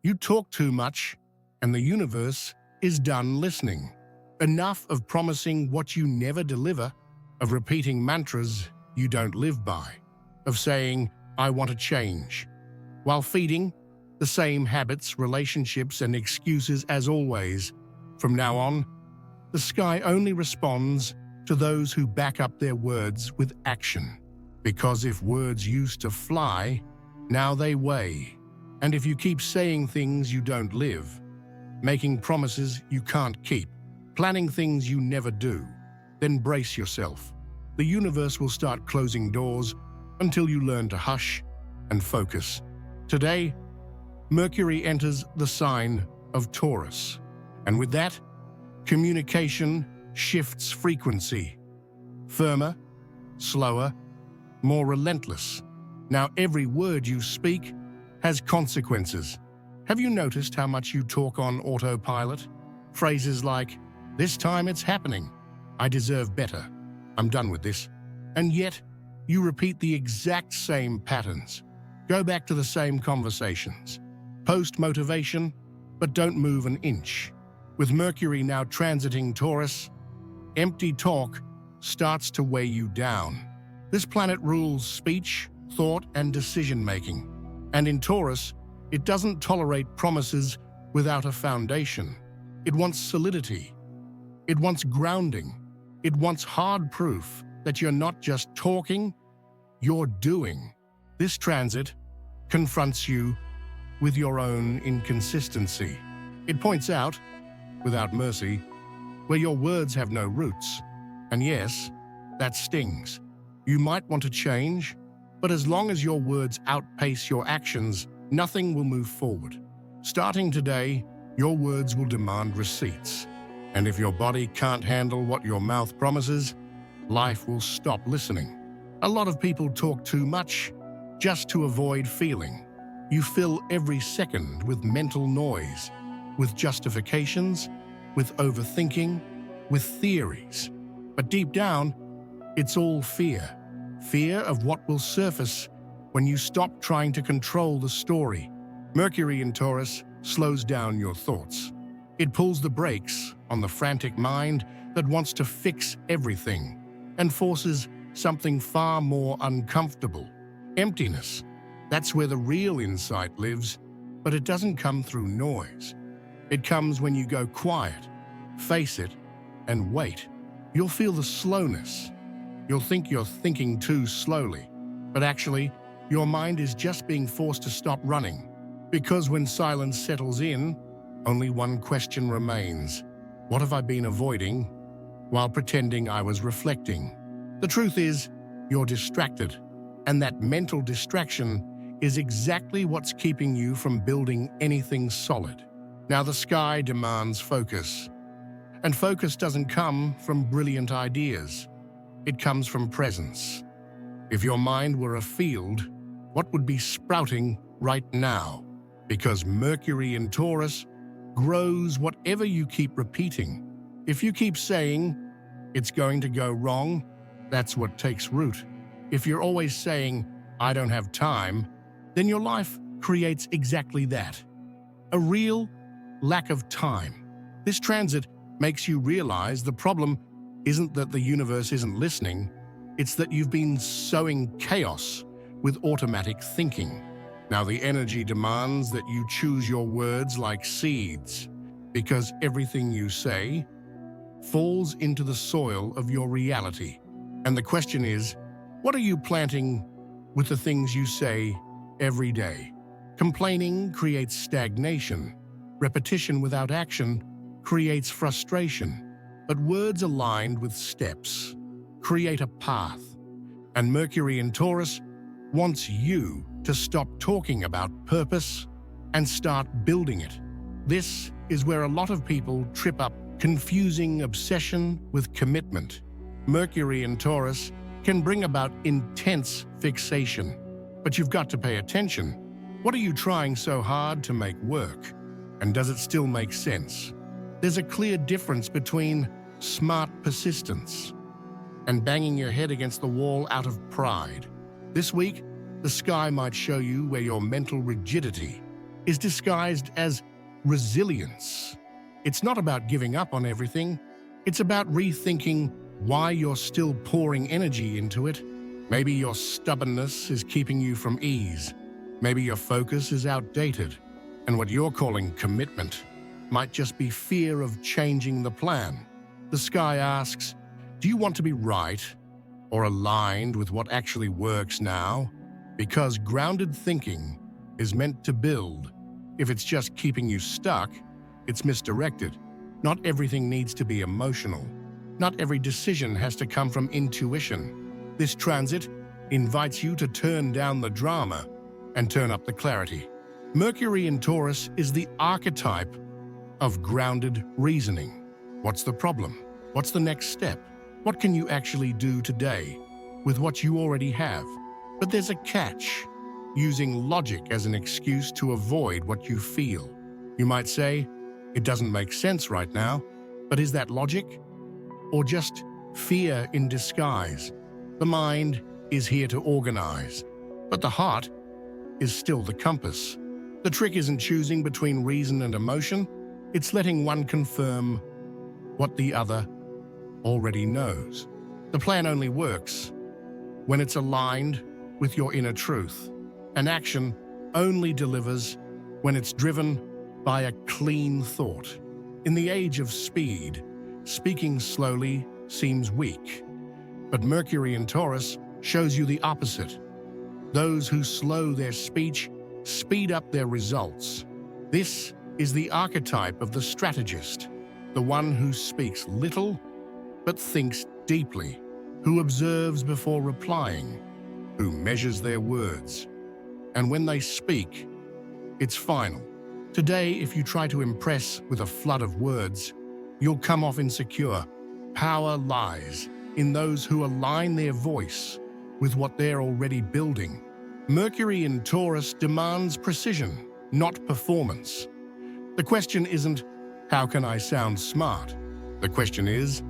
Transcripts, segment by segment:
You talk too much, and the universe is done listening. Enough of promising what you never deliver, of repeating mantras you don't live by, of saying, "I want to change," while feeding the same habits, relationships, and excuses as always. From now on, the sky only responds to those who back up their words with action. Because if words used to fly, now they weigh. And if you keep saying things you don't live, making promises you can't keep, planning things you never do, then brace yourself. The universe will start closing doors until you learn to hush and focus. Today, Mercury enters the sign of Taurus. And with that, communication shifts frequency. Firmer, slower, more relentless. Now every word you speak has consequences. Have you noticed how much you talk on autopilot? Phrases like, "This time it's happening," "I deserve better," "I'm done with this." And yet, you repeat the exact same patterns. Go back to the same conversations. Post motivation, but don't move an inch. With Mercury now transiting Taurus, empty talk starts to weigh you down. This planet rules speech, thought, and decision-making. And in Taurus, it doesn't tolerate promises without a foundation. It wants solidity. It wants grounding. It wants hard proof that you're not just talking, you're doing. This transit confronts you with your own inconsistency. It points out, without mercy, where your words have no roots. And yes, that stings. You might want to change, but as long as your words outpace your actions, nothing will move forward. Starting today, your words will demand receipts. And if your body can't handle what your mouth promises, life will stop listening. A lot of people talk too much just to avoid feeling. You fill every second with mental noise, with justifications, with overthinking, with theories. But deep down, it's all fear. Fear of what will surface when you stop trying to control the story. Mercury in Taurus slows down your thoughts. It pulls the brakes on the frantic mind that wants to fix everything and forces something far more uncomfortable: emptiness. That's where the real insight lives, but it doesn't come through noise. It comes when you go quiet, face it, and wait. You'll feel the slowness. You'll think you're thinking too slowly, but actually, your mind is just being forced to stop running. Because when silence settles in, only one question remains: what have I been avoiding while pretending I was reflecting? The truth is, you're distracted, and that mental distraction is exactly what's keeping you from building anything solid. Now the sky demands focus, and focus doesn't come from brilliant ideas. It comes from presence. If your mind were a field, what would be sprouting right now? Because Mercury in Taurus grows whatever you keep repeating. If you keep saying, "It's going to go wrong," that's what takes root. If you're always saying, "I don't have time," then your life creates exactly that: a real lack of time. This transit makes you realize the problem isn't that the universe isn't listening, it's that you've been sowing chaos with automatic thinking. Now the energy demands that you choose your words like seeds, because everything you say falls into the soil of your reality. And the question is, what are you planting with the things you say every day? Complaining creates stagnation. Repetition without action creates frustration. But words aligned with steps create a path. And Mercury in Taurus wants you to stop talking about purpose and start building it. This is where a lot of people trip up, confusing obsession with commitment. Mercury in Taurus can bring about intense fixation, but you've got to pay attention. What are you trying so hard to make work? And does it still make sense? There's a clear difference between smart persistence and banging your head against the wall out of pride. This week, the sky might show you where your mental rigidity is disguised as resilience. It's not about giving up on everything. It's about rethinking why you're still pouring energy into it. Maybe your stubbornness is keeping you from ease. Maybe your focus is outdated, and what you're calling commitment might just be fear of changing the plan. The sky asks, do you want to be right or aligned with what actually works now? Because grounded thinking is meant to build. If it's just keeping you stuck, it's misdirected. Not everything needs to be emotional. Not every decision has to come from intuition. This transit invites you to turn down the drama and turn up the clarity. Mercury in Taurus is the archetype of grounded reasoning. What's the problem? What's the next step? What can you actually do today with what you already have? But there's a catch. Using logic as an excuse to avoid what you feel. You might say, it doesn't make sense right now, but is that logic? Or just fear in disguise? The mind is here to organize, but the heart is still the compass. The trick isn't choosing between reason and emotion, it's letting one confirm what the other already knows. The plan only works when it's aligned with your inner truth. An action only delivers when it's driven by a clean thought. In the age of speed, speaking slowly seems weak. But Mercury in Taurus shows you the opposite. Those who slow their speech speed up their results. This is the archetype of the strategist, the one who speaks little but thinks deeply, who observes before replying, who measures their words. And when they speak, it's final. Today, if you try to impress with a flood of words, you'll come off insecure. Power lies in those who align their voice with what they're already building. Mercury in Taurus demands precision, not performance. The question isn't, how can I sound smart? The question is,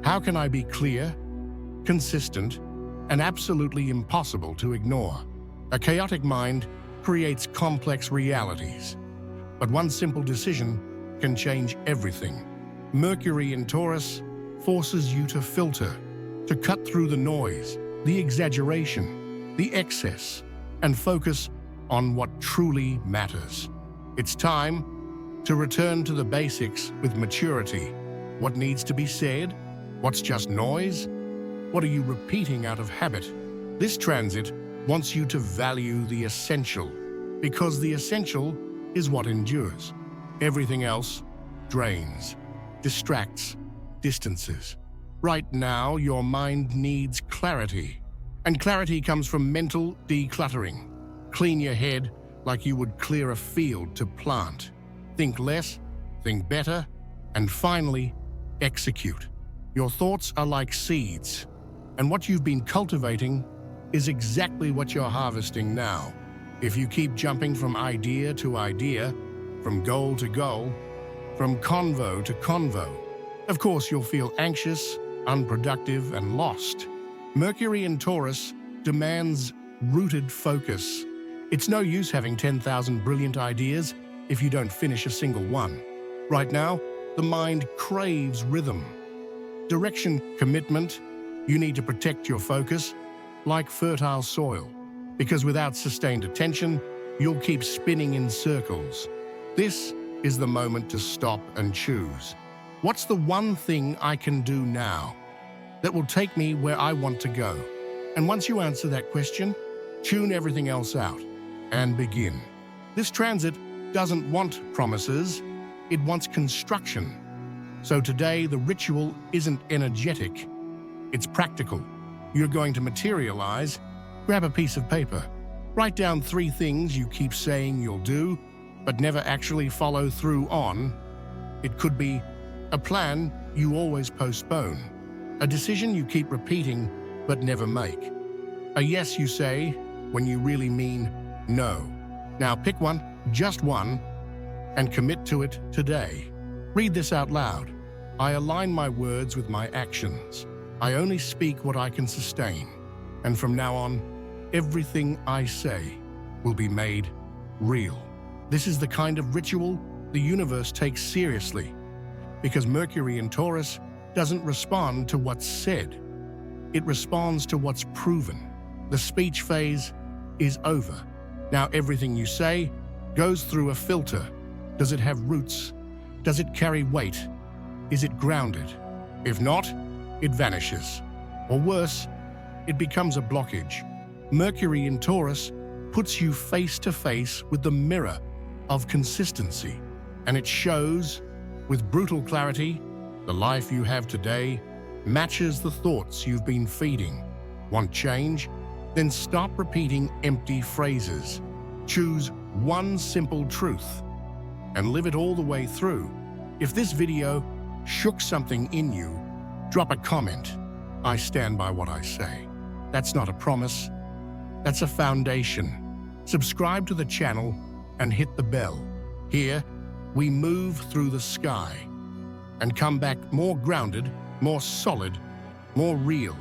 how can I be clear, consistent, and absolutely impossible to ignore? A chaotic mind creates complex realities, but one simple decision can change everything. Mercury in Taurus forces you to filter, to cut through the noise, the exaggeration, the excess, and focus on what truly matters. It's time to return to the basics with maturity. What needs to be said? What's just noise? What are you repeating out of habit? This transit wants you to value the essential, because the essential is what endures. Everything else drains, distracts, distances. Right now, your mind needs clarity, and clarity comes from mental decluttering. Clean your head like you would clear a field to plant. Think less, think better, and finally, execute. Your thoughts are like seeds, and what you've been cultivating is exactly what you're harvesting now. If you keep jumping from idea to idea, from goal to goal, from convo to convo, of course you'll feel anxious, unproductive, and lost. Mercury in Taurus demands rooted focus. It's no use having 10,000 brilliant ideas if you don't finish a single one. Right now, the mind craves rhythm, direction, commitment. You need to protect your focus like fertile soil, because without sustained attention, you'll keep spinning in circles. This is the moment to stop and choose. What's the one thing I can do now that will take me where I want to go? And once you answer that question, tune everything else out and begin. This transit doesn't want promises, it wants construction. So today, the ritual isn't energetic, it's practical. You're going to materialize. Grab a piece of paper. Write down 3 things you keep saying you'll do, but never actually follow through on. It could be a plan you always postpone, a decision you keep repeating but never make, a yes you say when you really mean no. Now pick one, just one, and commit to it today. Read this out loud. I align my words with my actions. I only speak what I can sustain. And from now on, everything I say will be made real. This is the kind of ritual the universe takes seriously, because Mercury in Taurus doesn't respond to what's said. It responds to what's proven. The speech phase is over. Now everything you say goes through a filter. Does it have roots? Does it carry weight? Is it grounded? If not, it vanishes. Or worse, it becomes a blockage. Mercury in Taurus puts you face to face with the mirror of consistency, and it shows with brutal clarity. The life you have today matches the thoughts you've been feeding. Want change? Then stop repeating empty phrases. Choose one simple truth and live it all the way through. If this video shook something in you, drop a comment. I stand by what I say. That's not a promise. That's a foundation. Subscribe to the channel and hit the bell. Here, we move through the sky and come back more grounded, more solid, more real.